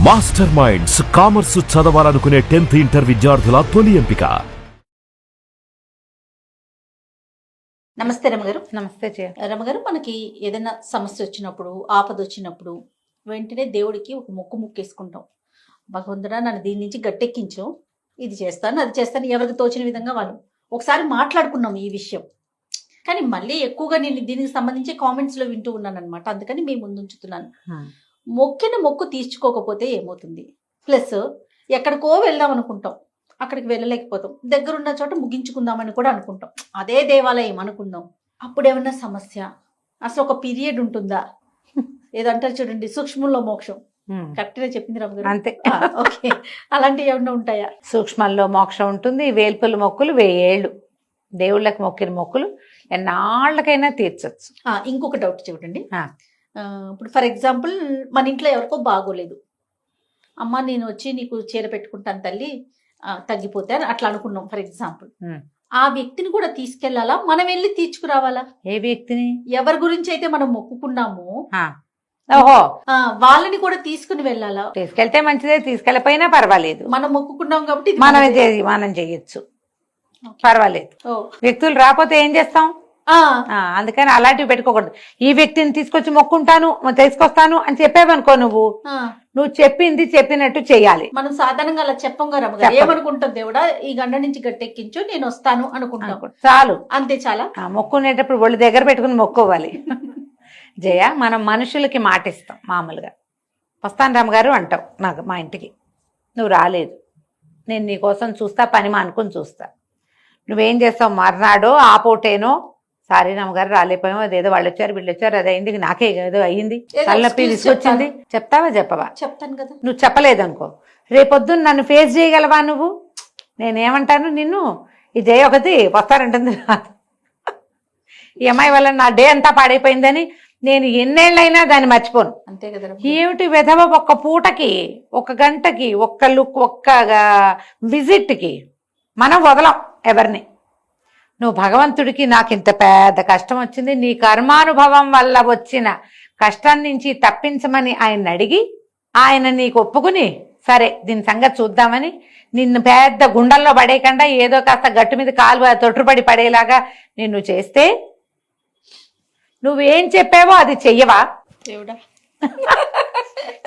Master minds commerce చదవాలనుకునే 10th inter విద్యార్థుల తొలి ఎంపిక. నమస్తే రమగారు. నమస్తే రమగారు, మనకి ఏదైనా సమస్య వచ్చినప్పుడు, ఆపద వచ్చినప్పుడు వెంటనే దేవుడికి ఒక మొక్కేసుకుంటాం. భగవంతుడా, నన్ను దీని నుంచి గట్టెక్కించు, ఇది చేస్తాను, అది చేస్తాను, ఎవరికి తోచిన విధంగా వాళ్ళు. ఒకసారి మాట్లాడుకున్నాం ఈ విషయం, కానీ మళ్ళీ ఎక్కువగా నేను దీనికి సంబంధించి కామెంట్స్లో వింటూ ఉన్నాను అనమాట. అందుకని మీ ముందు ఉంచుతున్నాను. మొక్కిన మొక్కు తీర్చుకోకపోతే ఏమవుతుంది? ప్లస్ ఎక్కడికో వెళ్దాం అనుకుంటాం, అక్కడికి వెళ్ళలేకపోతాం. దగ్గరున్న చోట ముగించుకుందామని కూడా అనుకుంటాం, అదే దేవాలయం అనుకుందాం. అప్పుడు ఏమన్నా సమస్య? అసలు ఒక పీరియడ్ ఉంటుందా? ఏదంటారు చూడండి, సూక్ష్మంలో మోక్షం. కరెక్ట్గా చెప్పింది రమగారు. అంతే. ఓకే, అలాంటివి ఏమన్నా ఉంటాయా? సూక్ష్మంలో మోక్షం ఉంటుంది. వేల్పుల మొక్కులు 1000 ఏళ్ళు, దేవుళ్ళకి మొక్కిన మొక్కులు ఎన్నాళ్ళకైనా తీర్చచ్చు. ఇంకొక డౌట్ చూడండి. ఇప్పుడు ఫర్ ఎగ్జాంపుల్, మన ఇంట్లో ఎవరికో బాగోలేదు, అమ్మ నేను వచ్చి నీకు చీర పెట్టుకుంటాను తల్లి, తగ్గిపోతే అని అట్లా అనుకున్నాం ఫర్ ఎగ్జాంపుల్. ఆ వ్యక్తిని కూడా తీసుకెళ్లాలా, మనం వెళ్ళి తీర్చుకురావాలా? ఏ వ్యక్తిని? ఎవరి గురించి అయితే మనం మొక్కుకున్నామో ఓహో, వాళ్ళని కూడా తీసుకుని వెళ్ళాలా? తీసుకెళ్తే మంచిదే, తీసుకెళ్ళపోయినా పర్వాలేదు. మనం మొక్కుకున్నాం కాబట్టి ఇది మనం చెయ్యొచ్చు, పర్వాలేదు. వ్యక్తులు రాకపోతే ఏం చేస్తాం? అందుకని అలాంటివి పెట్టుకోకూడదు. ఈ వ్యక్తిని తీసుకొచ్చి మొక్కుంటాను, తీసుకొస్తాను అని చెప్పేవనుకో, నువ్వు చెప్పింది చెప్పినట్టు చెయ్యాలి. మనం సాధారణంగా అలా చెప్పం కదా, ఏమనుకుంటాం, దేవుడా ఈ గండ నుంచి గట్టెక్కించు, నేను వస్తాను అనుకుంటాం, చాలు. అంతే, చాలా. మొక్కునేటప్పుడు ఒళ్ళు దగ్గర పెట్టుకుని మొక్కోవాలి. జయ, మనం మనుషులకి మాట ఇస్తాం. మామూలుగా వస్తాను రామగారు అంటావు నాకు మా ఇంటికి, నువ్వు రాలేదు, నేను నీకోసం చూస్తా, పని మానుకుని చూస్తా. నువ్వేం చేస్తావు? మర్నాడో ఆపోటేనో, సారీ రామగారు రాలేపోయాము, అదేదో వాళ్ళు వచ్చారు వీళ్ళు వచ్చారు, అది అయింది, నాకే ఏదో అయ్యింది, తలనొప్పి తీసుకొచ్చింది, చెప్తావా? చెప్పవా? చెప్తాను కదా. నువ్వు చెప్పలేదనుకో, రేపొద్దున్న నన్ను ఫేస్ చేయగలవా నువ్వు? నేనేమంటాను నిన్ను, ఈ జయ ఒకటి వస్తారంటుంది, ఈ అమ్మాయి వల్ల నా డే అంతా పాడైపోయిందని నేను ఎన్నేళ్ళైనా దాన్ని మర్చిపోను. అంతే కదా. ఏమిటి వెధవ, ఒక్క పూటకి, ఒక్క గంటకి, ఒక్క లుక్, ఒక్క విజిట్కి మనం వదలం ఎవరిని. నువ్వు భగవంతుడికి నాకు ఇంత పెద్ద కష్టం వచ్చింది, నీ కర్మానుభవం వల్ల వచ్చిన కష్టం నుంచి తప్పించమని ఆయన అడిగి, ఆయన నీకు ఒప్పుకుని సరే దీని సంగతి చూద్దామని నిన్ను పెద్ద గుండెల్లో పడేయకుండా ఏదో కాస్త గట్టు మీద కాలు తొట్టుపడి పడేలాగా నిన్ను చేస్తే, నువ్వేం చెప్పావో అది చెయ్యవా?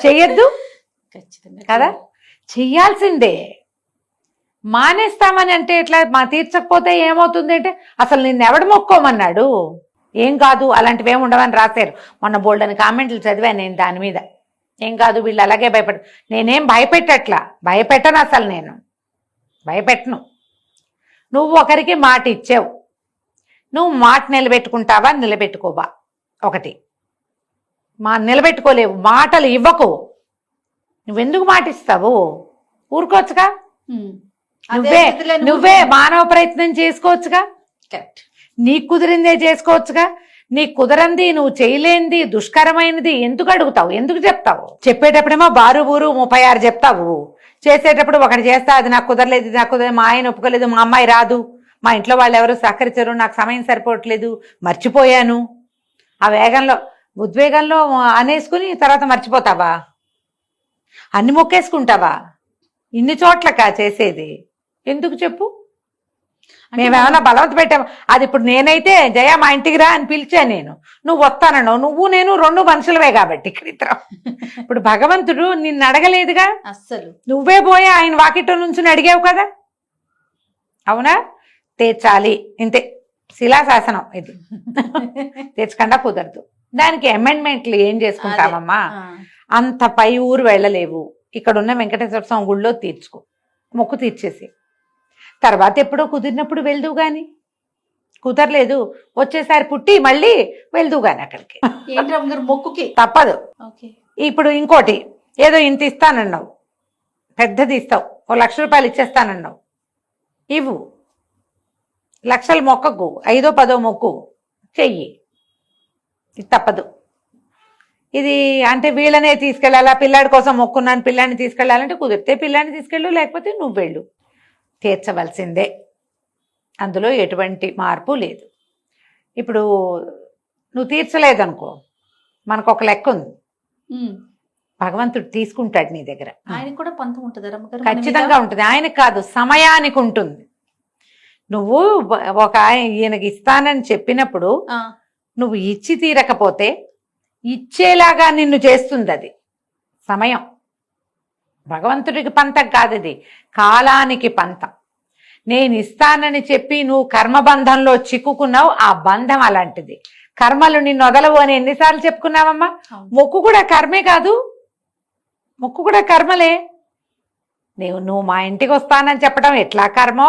చెయ్యొద్దు కదా, చెయ్యాల్సిందే. మానేస్తామని అంటే ఎట్లా? తీర్చకపోతే ఏమవుతుంది అంటే, అసలు నిన్నెవడు మొక్కోమన్నాడు? ఏం కాదు, అలాంటివి ఏమి ఉండవని రాశారు. మొన్న బోల్డని కామెంట్లు చదివాను నేను దాని మీద. ఏం కాదు, వీళ్ళు అలాగే నేనేం భయపెట్టట్లా, భయపెట్టను, అసలు నేను భయపెట్టను. నువ్వు ఒకరికి మాట ఇచ్చావు, నువ్వు మాట నిలబెట్టుకుంటావా నిలబెట్టుకోవా? ఒకటి, నిలబెట్టుకోలేవు, మాటలు ఇవ్వకు. నువ్వెందుకు మాట ఇస్తావు? ఊరుకోవచ్చుగా, నువ్వే మానవ ప్రయత్నం చేసుకోవచ్చుగా, నీకు కుదిరిందే చేసుకోవచ్చుగా. నీకు కుదరంది, నువ్వు చేయలేనిది, దుష్కరమైనది ఎందుకు అడుగుతావు? ఎందుకు చెప్తావు? చెప్పేటప్పుడేమో బారు బూరు 36 చెప్తావు, చేసేటప్పుడు ఒకటి చేస్తా, అది నాకు కుదరలేదు, ఇది నాకు కుదరలేదు, మా ఆయన ఒప్పుకోలేదు, మా అమ్మాయి రాదు, మా ఇంట్లో వాళ్ళు ఎవరు సహకరించరు, నాకు సమయం సరిపోవట్లేదు, మర్చిపోయాను, ఆ వేగంలో ఉద్వేగంలో అనేసుకుని తర్వాత మర్చిపోతావా? అన్ని మొక్కేసుకుంటావా? ఇన్ని చోట్లకా చేసేది? ఎందుకు చెప్పు? మేమేమన్నా బలవంత పెట్టాము? అది ఇప్పుడు నేనైతే జయ మా ఇంటికి రా అని పిలిచా నేను, నువ్వు వస్తానను, నువ్వు నేను 2 మనుషులవే కాబట్టి ఇక్కడ ఇద్దరం. ఇప్పుడు భగవంతుడు నిన్ను అడగలేదుగా, అస్సలు. నువ్వే పోయి ఆయన వాకిట్లో నుంచి అడిగావు కదా, అవునా? తీర్చాలి, ఇంతే, శిలాశాసనం ఇది. తీర్చకుండా కుదరదు. దానికి అమెండ్మెంట్లు ఏం చేసుకుంటామమ్మా? అంత పై ఊరు వెళ్ళలేవు, ఇక్కడున్న వెంకటేశ్వర స్వామి గుళ్ళో తీర్చుకో, మొక్కు తీర్చేసి తర్వాత ఎప్పుడో కుదిరినప్పుడు వెళ్దు గాని, కుదరలేదు వచ్చేసారి పుట్టి మళ్ళీ వెళ్దు గాని అక్కడికి, మొక్కుకి తప్పదు. ఇప్పుడు ఇంకోటి, ఏదో ఇంత ఇస్తానన్నావు, పెద్దది ఇస్తావు, 1 లక్ష రూపాయలు ఇచ్చేస్తానన్నావు, ఇవ్వు. లక్షలు మొక్కకు, 5దో 10దో మొక్కు చెయ్యి, ఇది తప్పదు. ఇది అంటే వీళ్ళనే తీసుకెళ్ళాలా, పిల్లాడి కోసం మొక్కున్నాను పిల్లాడిని తీసుకెళ్ళాలంటే కుదిరితే పిల్లాడిని తీసుకెళ్ళు, లేకపోతే నువ్వు వెళ్ళు, తీర్చవలసిందే, అందులో ఎటువంటి మార్పు లేదు. ఇప్పుడు నువ్వు తీర్చలేదనుకో, మనకు ఒక లెక్క ఉంది, భగవంతుడు తీసుకుంటాడు నీ దగ్గర. ఆయనకు కూడా పంతం ఉంటుంది రమ్మగారు మన మీద? ఖచ్చితంగా ఉంటుంది. ఆయనకు కాదు, సమయానికి ఉంటుంది. నువ్వు ఒక ఈయనకి ఇస్తానని చెప్పినప్పుడు ఆ, నువ్వు ఇచ్చి తీరకపోతే ఇచ్చేలాగా నిన్ను చేస్తుంది అది సమయం. భగవంతుడికి పంతం కాదు, ఇది కాలానికి పంతం. నేను ఇస్తానని చెప్పి నువ్వు కర్మబంధంలో చిక్కుకున్నావు, ఆ బంధం అలాంటిది. కర్మలు నిన్ను వదలవు అని ఎన్నిసార్లు చెప్పుకున్నావమ్మా? అవును. మొక్కు కూడా కర్మే కాదు, మొక్కు కూడా కర్మలే. నువ్వు మా ఇంటికి వస్తానని చెప్పడం ఎట్లా కర్మో,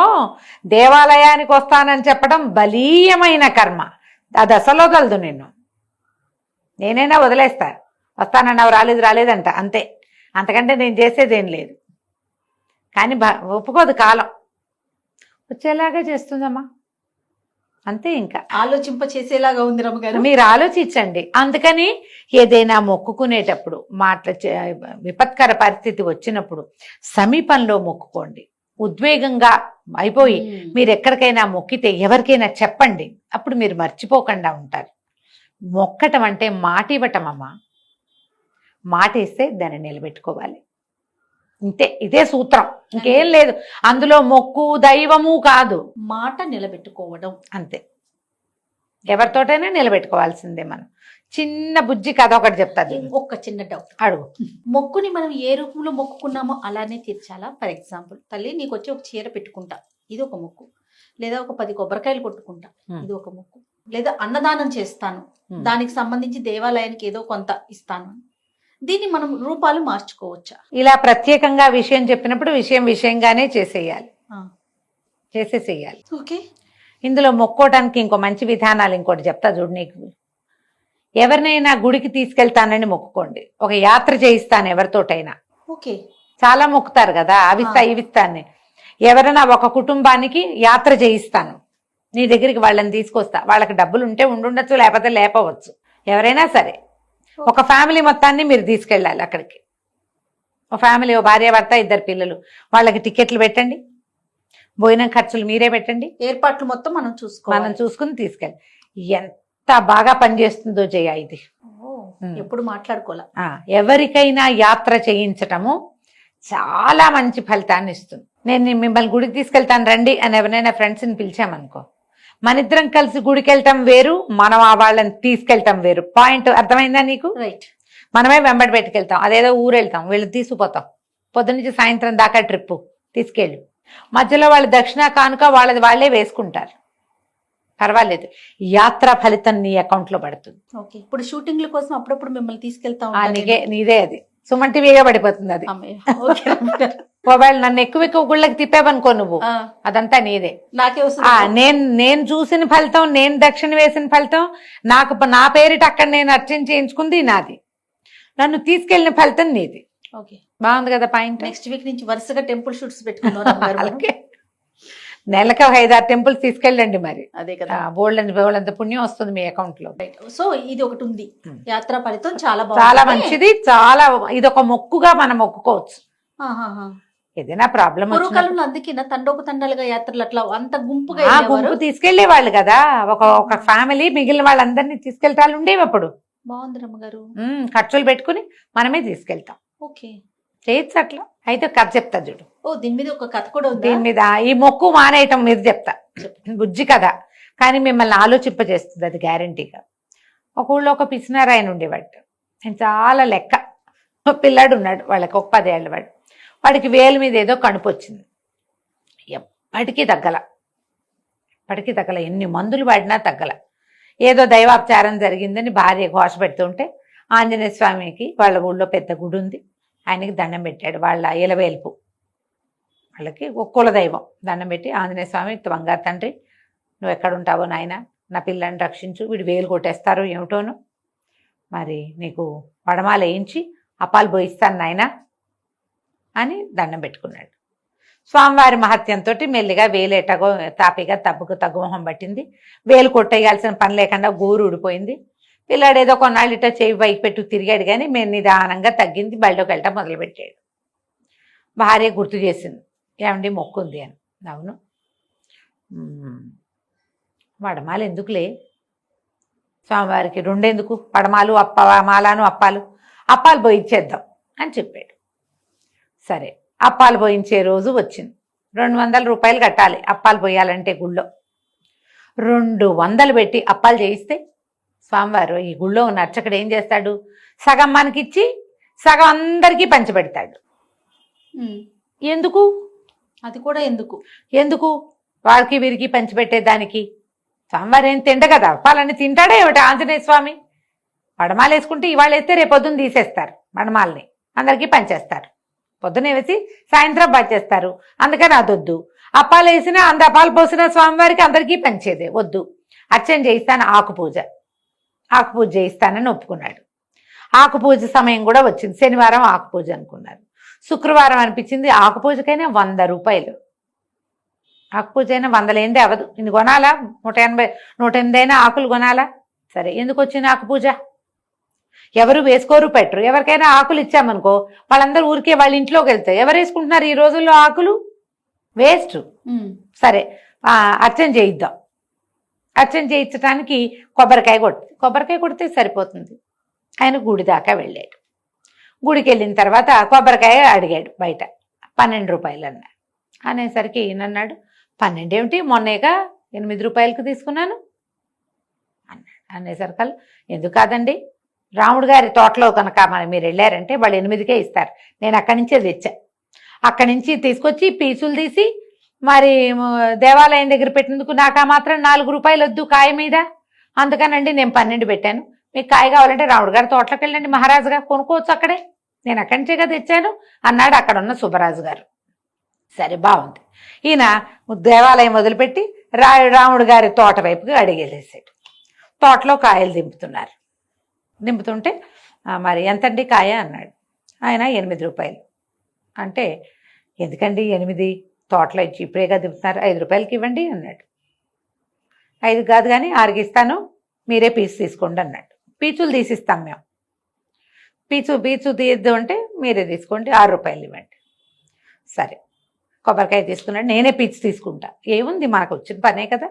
దేవాలయానికి వస్తానని చెప్పడం బలీయమైన కర్మ. అది అసలు వదలదు నిన్ను. నేనైనా వదిలేస్తా, వస్తానన్నావు రాలేదంట, అంతే. అంతకంటే నేను చేసేదేం లేదు. కానీ ఒప్పుకోదు కాలం, వచ్చేలాగా చేస్తుందమ్మా, అంతే. ఇంకా ఆలోచింప చేసేలాగా ఉంది రమ్మగారు. మీరు ఆలోచించండి. అందుకని ఏదైనా మొక్కుకునేటప్పుడు విపత్కర పరిస్థితి వచ్చినప్పుడు సమీపంలో మొక్కుకోండి. ఉద్వేగంగా అయిపోయి మీరు ఎక్కడికైనా మొక్కితే ఎవరికైనా చెప్పండి, అప్పుడు మీరు మర్చిపోకుండా ఉంటారు. మొక్కటం అంటే మాట ఇవ్వటం అమ్మా. మాట ఇస్తే దాన్ని నిలబెట్టుకోవాలి, ఇంతే. ఇదే సూత్రం, ఇంకేం లేదు అందులో. మొక్కు దైవము కాదు, మాట నిలబెట్టుకోవడం అంతే. ఎవరితోటైనా నిలబెట్టుకోవాల్సిందే మనం. చిన్న బుజ్జి కథ ఒకటి చెప్తాది, ఒక్క చిన్న డౌట్ అడుగు. మొక్కుని మనం ఏ రూపంలో మొక్కుకున్నామో అలానే తీర్చాలా? ఫర్ ఎగ్జాంపుల్, తల్లి నీకు వచ్చి ఒక చీర పెట్టుకుంటా, ఇది ఒక మొక్కు. లేదా ఒక 10 కొబ్బరికాయలు కొట్టుకుంటా, ఇది ఒక మొక్కు. లేదా అన్నదానం చేస్తాను, దానికి సంబంధించి దేవాలయానికి ఏదో కొంత ఇస్తాను. దీన్ని మనం రూపాలు మార్చుకోవచ్చా? ఇలా ప్రత్యేకంగా విషయం చెప్పినప్పుడు విషయంగానే చేసేయాలి. ఓకే. ఇందులో మొక్కోటానికి ఇంకో మంచి విధానాలు ఇంకోటి చెప్తా చూడు. నీకు ఎవరినైనా గుడికి తీసుకెళ్తానని మొక్కుకోండి. ఒక యాత్ర చేయిస్తాను ఎవరితోటైనా. ఓకే. చాలా మొక్కుతారు కదా, అవిస్తా ఇవిస్తాన్ని. ఎవరైనా ఒక కుటుంబానికి యాత్ర చేయిస్తాను, నీ దగ్గరికి వాళ్ళని తీసుకొస్తా. వాళ్ళకి డబ్బులు ఉంటే ఉండుండొచ్చు, లేకపోతే లేపవచ్చు. ఎవరైనా సరే ఒక ఫ్యామిలీ మొత్తాన్ని మీరు తీసుకెళ్ళాలి అక్కడికి. ఒక ఫ్యామిలీ, ఓ భార్య భర్త 2 పిల్లలు, వాళ్ళకి టికెట్లు పెట్టండి, భోజనం ఖర్చులు మీరే పెట్టండి, ఏర్పాట్లు మొత్తం మనం చూసుకుని తీసుకెళ్ళి. ఎంత బాగా పనిచేస్తుందో జయ ఇది. ఎప్పుడు మాట్లాడుకోలే. ఎవరికైనా యాత్ర చేయించటము చాలా మంచి ఫలితాన్ని ఇస్తుంది. నేను మిమ్మల్ని గుడికి తీసుకెళ్తాను రండి అని ఎవరైనా ఫ్రెండ్స్ని పిలిచామనుకో, మనిద్దరం కలిసి గుడికి వెళ్తాం వేరు, మనం ఆ వాళ్ళని తీసుకెళ్తాం వేరు. పాయింట్ అర్థమైందా నీకు? రైట్. మనమే వెంబడి పెట్టుకెళ్తాం, అదేదో ఊరు వెళ్తాం, వీళ్ళు తీసుకుపోతాం. పొద్దునుంచి సాయంత్రం దాకా ట్రిప్పు తీసుకెళ్ళి, మధ్యలో వాళ్ళు దక్షిణ కానుక వాళ్ళది వాళ్ళే వేసుకుంటారు, పర్వాలేదు. యాత్ర ఫలితం నీ అకౌంట్లో పడుతుంది. ఓకే. ఇప్పుడు షూటింగ్ల కోసం అప్పుడప్పుడు మిమ్మల్ని తీసుకెళ్తాం, నీదే అది సుమన్ టీవీగా పడిపోతుంది అది. ఒకవేళ నన్ను ఎక్కువ గుళ్ళకి తిప్పావనుకో నువ్వు, అదంతా నీదే. నాకే నేను చూసిన ఫలితం, నేను దక్షిణ వేసిన ఫలితం, నా పేరిట అక్కడ నేను అర్చన చేయించుకుంది నాది, నన్ను తీసుకెళ్లిన ఫలితం నీది. ఓకే, బాగుంది కదా పాయింట్. నెక్స్ట్ వీక్ నుంచి వరుసగా టెంపుల్ షూట్స్ పెట్టుకున్నాం. నెలకు 5-6 టెంపుల్స్ తీసుకెళ్ళండి మరి. అదే కదా, బోల్డంత పుణ్యం వస్తుంది మీ అకౌంట్ లో. సో ఇది ఒకటి ఉంది, యాత్రా ఫలితం చాలా మంచిది. ఇది ఒక మొక్కుగా మనం మొక్కుకోవచ్చు. ఏదైనా ప్రాబ్లం పూర్వకాలంలో అందుకే తండోపతండాలుగా యాత్రలు అట్లా అంత గుంపుగా గుంపు తీసుకెళ్లే వాళ్ళు కదా. ఒక ఫ్యామిలీ మిగిలిన వాళ్ళందరినీ తీసుకెళ్తారు ఉండేవి అప్పుడు. బాగుంది రమ్మగారు. ఖర్చులు పెట్టుకుని మనమే తీసుకెళ్తాం. ఓకే, చేయొచ్చు అట్లా. అయితే కథ చెప్తా చూడు. దీని మీద ఒక కథ కూడా ఉంది. దీని మీద ఈ మొక్కు మానేయటం మీద చెప్తా, బుజ్జి కథ. కానీ మిమ్మల్ని ఆలోచింపజేస్తుంది అది గ్యారంటీగా. ఒక ఊళ్ళో ఒక పిసినారాయన ఉండేవాడు. ఆయన చాలా లెక్క. పిల్లాడు ఉన్నాడు, వాళ్ళకి ఒక 10 ఏళ్ళ వాడు. వాడికి వేలు మీద ఏదో కణుపు వచ్చింది. ఎప్పటికీ తగ్గల. ఎన్ని మందులు వాడినా తగ్గల. ఏదో దైవాపచారం జరిగిందని భార్య ఘోష పెడుతుంటే ఆంజనేయ స్వామికి వాళ్ళ ఊళ్ళో పెద్ద గుడి ఉంది, ఆయనకి దండం పెట్టాడు. వాళ్ళ ఇలవేల్పు వాళ్ళకి ఒక కులదైవం. దండం పెట్టి, ఆంజనేయ స్వామి బంగారు తండ్రి, నువ్వు ఎక్కడుంటావో నాయన, నా పిల్లని రక్షించు, వీడు వేలు కొట్టేస్తారు ఏమిటోను, మరి నీకు వడమాల వేయించి అప్పాలు పోయిస్తాను నాయన అని దండం పెట్టుకున్నాడు. స్వామివారి మహత్యంతో మెల్లిగా వేలేటగో తాపిగా తగ్గుమొహం పట్టింది. వేలు కొట్టేయాల్సిన పని లేకుండా గోరు ఊడిపోయింది. పిల్లాడు ఏదో కొన్నాళ్ళు ఇట్లా చేయి పైకి పెట్టు తిరిగాడు, కానీ మేము నిదానంగా తగ్గింది. బయటకు వెళ్ళటం మొదలుపెట్టాడు. భార్య గుర్తు చేసింది, ఏమండి మొక్కుంది అని. అవును, వడమాలు ఎందుకులే స్వామివారికి, 2 ఎందుకు, వడమాలు మాలాను అప్పాలు పోయిచ్చేద్దాం అని చెప్పాడు. సరే అప్పాలు పోయించే రోజు వచ్చింది. 200 రూపాయలు కట్టాలి అప్పాలు పోయాలంటే గుళ్ళో. 200 పెట్టి అప్పాలు చేయిస్తే స్వామివారు ఈ గుళ్ళో ఉన్న అర్చకుడు ఏం చేస్తాడు, సగం మనకిచ్చి సగం అందరికీ పంచిపెడతాడు. ఎందుకు? అది కూడా ఎందుకు వారికి వీరికి పంచిపెట్టేదానికి? స్వామివారు ఏం తిండ కదా, అప్పాలన్నీ తింటాడే ఏమిటి ఆంజనేయ స్వామి? మడమాలు వేసుకుంటే ఇవాళ వేస్తే రేపు పొద్దున్న తీసేస్తారు మడమాలని, అందరికీ పంచేస్తారు. పొద్దున వేసి సాయంత్రం పంచేస్తారు. అందుకని అదొద్దు. అప్పాలు వేసినా అప్పాలు పోసిన స్వామివారికి అందరికీ పంచేదే వద్దు. అర్చన చేయిస్తాను, ఆకు పూజ చేయిస్తానని ఒప్పుకున్నాడు. ఆకు పూజ సమయం కూడా వచ్చింది. శనివారం ఆకు పూజ అనుకున్నారు. శుక్రవారం అనిపించింది ఆకు పూజకైనా 100 రూపాయలు. ఆకు పూజ అయినా 100 లేనిదే అవదు. ఇన్ని కొనాలా? 180 అయినా ఆకులు కొనాలా? సరే ఎందుకు వచ్చింది ఆకు పూజ? ఎవరు వేసుకోరు పెట్టరు. ఎవరికైనా ఆకులు ఇచ్చామనుకో వాళ్ళందరూ ఊరికే వాళ్ళ ఇంట్లోకి వెళ్తాయి. ఎవరు వేసుకుంటున్నారు ఈ రోజుల్లో ఆకులు? వేస్ట్. సరే అర్చన చేయిద్దాం. అర్చన చేయించడానికి కొబ్బరికాయ కొడితే సరిపోతుంది. ఆయన గుడి దాకా వెళ్ళాడు. గుడికి వెళ్ళిన తర్వాత కొబ్బరికాయ అడిగాడు బయట. 12 రూపాయలు అన్నా. అనేసరికి ఈయనన్నాడు, 12 ఏమిటి, మొన్నేగా 8 రూపాయలకు తీసుకున్నాను అన్నాడు. అనేసరికి ఎందుకు కాదండి, రాముడు గారి తోటలో కనుక మీరు వెళ్ళారంటే వాళ్ళు 8కే ఇస్తారు. నేను అక్కడి నుంచే తెచ్చా. అక్కడి నుంచి తీసుకొచ్చి పీసులు తీసి మరి దేవాలయం దగ్గర పెట్టినందుకు నాకు ఆ మాత్రం 4 రూపాయలు వద్దు కాయ మీద, అందుకనండి నేను 12 పెట్టాను. మీకు కాయ కావాలంటే రాముడు గారి తోటలోకి వెళ్ళండి మహారాజుగా, కొనుక్కోవచ్చు అక్కడే, నేను అక్కడి నుంచేగా తెచ్చాను అన్నాడు అక్కడ ఉన్న సుబ్బరాజు గారు. సరే బాగుంది. ఈయన దేవాలయం వదిలిపెట్టి రాముడు గారి తోట వైపుకి అడిగేసేసాడు. తోటలో కాయలు దింపుతుంటే మరి ఎంతండి కాయ అన్నాడు. ఆయన 8 రూపాయలు అంటే, ఎందుకండి 8, తోటలో ఇచ్చి ఇప్పుడేగా దింపుతున్నారు, 5 రూపాయలకి ఇవ్వండి అన్నాడు. 5 కాదు కానీ 6కి ఇస్తాను, మీరే పీచు తీసుకోండి అన్నాడు. పీచులు తీసిస్తాం మేము, పీచు తీయద్దు అంటే మీరే తీసుకోండి, 6 రూపాయలు ఇవ్వండి. సరే కొబ్బరికాయ తీసుకున్నాడు. నేనే పీచు తీసుకుంటా, ఏముంది మనకు వచ్చిన పనే కదా.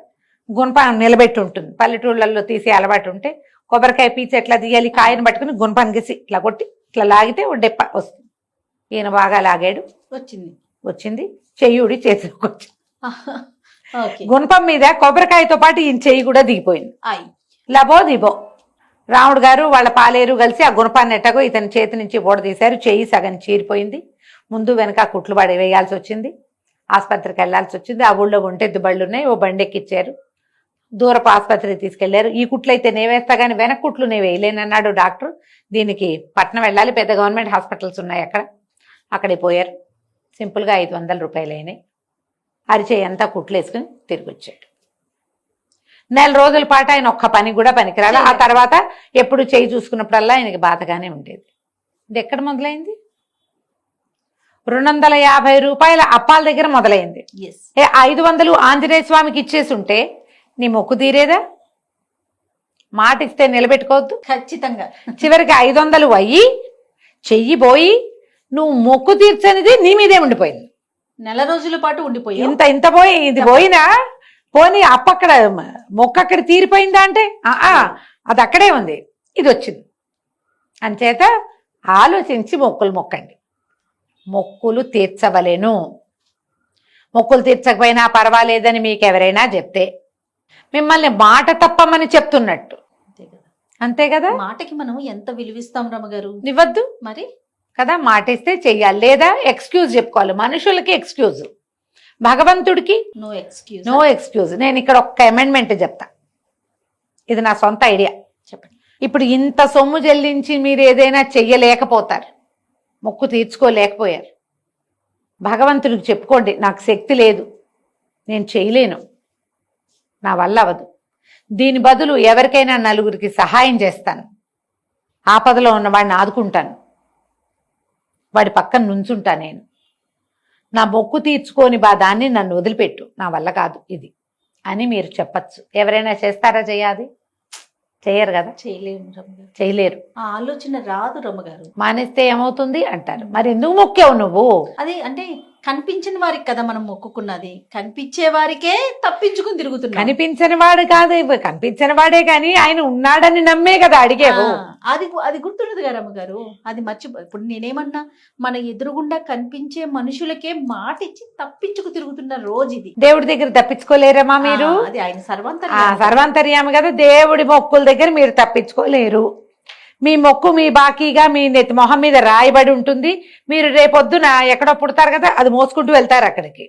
గుణప నిలబెట్టి ఉంటుంది, పల్లెటూళ్ళల్లో తీసే అలవాటు ఉంటే కొబ్బరికాయ పీచు ఎట్లా తీయాలి, కాయను పట్టుకుని గుణపని గీసి ఇట్లా కొట్టి ఇట్లా లాగితే డెప్ప వస్తుంది. ఈయన బాగా లాగాడు, వచ్చింది చెయ్యుడి చేతిలోకి వచ్చింది. గుణపం మీద కొబ్బరికాయతో పాటు ఈయన చెయ్యి కూడా దిగిపోయింది. లబో దిబో రాముడు గారు వాళ్ళ పాలేరు కలిసి ఆ గుణపాన్ని ఎట్టగో ఇతని చేతి నుంచి బోడ తీశారు. చెయ్యి సగం చీరిపోయింది. ముందు వెనక కుట్లు పడి వేయాల్సి వచ్చింది. ఆసుపత్రికి వెళ్లాల్సి వచ్చింది. ఆ ఊళ్ళో ఒంటెద్దు బళ్ళు ఉన్నాయి, ఓ బండెక్కిచ్చారు. దూరపు ఆసుపత్రికి తీసుకెళ్లారు. ఈ కుట్లు అయితే నే వేస్తా కానీ వెనక కుట్లు నేను వేయలేనన్నాడు డాక్టర్. దీనికి పట్నం వెళ్ళాలి, పెద్ద గవర్నమెంట్ హాస్పిటల్స్ ఉన్నాయి అక్కడే పోయారు. సింపుల్గా 500 రూపాయలు అయినాయి. అరిచేయి అంతా కుట్లు వేసుకుని తిరిగి వచ్చాడు. 4 రోజుల పాటు ఆయన ఒక్క పని కూడా పనికిరాడు. ఆ తర్వాత ఎప్పుడు చేయి చూసుకున్నప్పుడల్లా ఆయనకి బాధగానే ఉండేది. ఇది ఎక్కడ మొదలైంది? 250 రూపాయల అప్పాల దగ్గర మొదలైంది. 500 ఆంజనేయ స్వామికి ఇచ్చేసి ఉంటే నీ మొక్కు తీరేదా? మాట ఇస్తే నిలబెట్టుకోవద్దు ఖచ్చితంగా. చివరికి 500 అయ్యి చెయ్యి పోయి నువ్వు మొక్కు తీర్చనిది నీ మీదే ఉండిపోయింది. 4 రోజుల పాటు ఉండిపోయి ఇంత పోయి ఇది పోయినా పోనీ అప్పక్కడ మొక్క అక్కడ తీరిపోయిందా అంటే అది అక్కడే ఉంది, ఇది వచ్చింది. అంచేత ఆలోచించి మొక్కులు మొక్కండి. మొక్కులు తీర్చవలేను. మొక్కులు తీర్చకపోయినా పర్వాలేదని మీకు ఎవరైనా చెప్తే మిమ్మల్ని మాట తప్పమని చెప్తున్నట్టు. అంతే కదా. మాటకి మనం ఎంత విలువిస్తాం రమ్మగారు? ఇవ్వద్దు మరి కదా. మాట ఇస్తే చెయ్యాలి, లేదా ఎక్స్క్యూజ్ చెప్పుకోవాలి. మనుషులకి ఎక్స్క్యూజ్, భగవంతుడికి నో ఎక్స్క్యూజ్. నేను ఇక్కడ ఒక్క అమెండ్మెంట్ చెప్తా, ఇది నా సొంత ఐడియా. చెప్పండి. ఇప్పుడు ఇంత సొమ్ము చెల్లించి మీరు ఏదైనా చెయ్యలేకపోతారు, మొక్కు తీర్చుకోలేకపోయారు, భగవంతుడికి చెప్పుకోండి, నాకు శక్తి లేదు, నేను చేయలేను, నా వల్ల అవ్వదు. దీని బదులు ఎవరికైనా నలుగురికి సహాయం చేస్తాను, ఆపదలో ఉన్న వాడిని ఆదుకుంటాను, వాడి పక్కన నుంచుంటా, నేను నా మొక్కు తీర్చుకోని బాధాన్ని నన్ను వదిలిపెట్టు, నా వల్ల కాదు ఇది అని మీరు చెప్పచ్చు. ఎవరైనా చేస్తారా? చెయ్యాలి? చేయరు కదా. చేయలేరు. ఆ ఆలోచన రాదు రమ్మగారు. మానేస్తే ఏమవుతుంది అంటారు. మరి ఎందుకు మొక్కావు నువ్వు? అది అంటే కనిపించిన వారికి కదా మనం మొక్కుకున్నది, కనిపించే వారికే తప్పించుకుని తిరుగుతున్నాం. కనిపించని వాడు కాదు, కనిపించని వాడే కానీ ఆయన ఉన్నాడని నమ్మే కదా అడిగేవు. అది అది గుర్తుండదు కదా అమ్మగారు, అది ఇప్పుడు నేనేమన్నా మన ఎదురుగుండా కనిపించే మనుషులకే మాట ఇచ్చి తప్పించుకు తిరుగుతున్న రోజు ఇది. దేవుడి దగ్గర తప్పించుకోలేరమ్మా మీరు? అది ఆయన సర్వాంతర్యామి కదా, దేవుడి మొక్కుల దగ్గర మీరు తప్పించుకోలేరు. మీ మొక్కు మీ బాకీగా మీ నెత్తి మొహం మీద రాయబడి ఉంటుంది. మీరు రేపొద్దున ఎక్కడో పుడతారు కదా, అది మోసుకుంటూ వెళ్తారు అక్కడికి.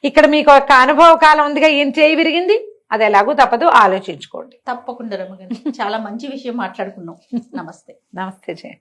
ఇక్కడ మీకు ఒక అనుభవ కాలం ఉందిగా, ఏం చేయి విరిగింది, అది ఎలాగూ తప్పదు, ఆలోచించుకోండి. తప్పకుండా రమ్మగారు, చాలా మంచి విషయం మాట్లాడుకున్నాం. నమస్తే. నమస్తే జయ.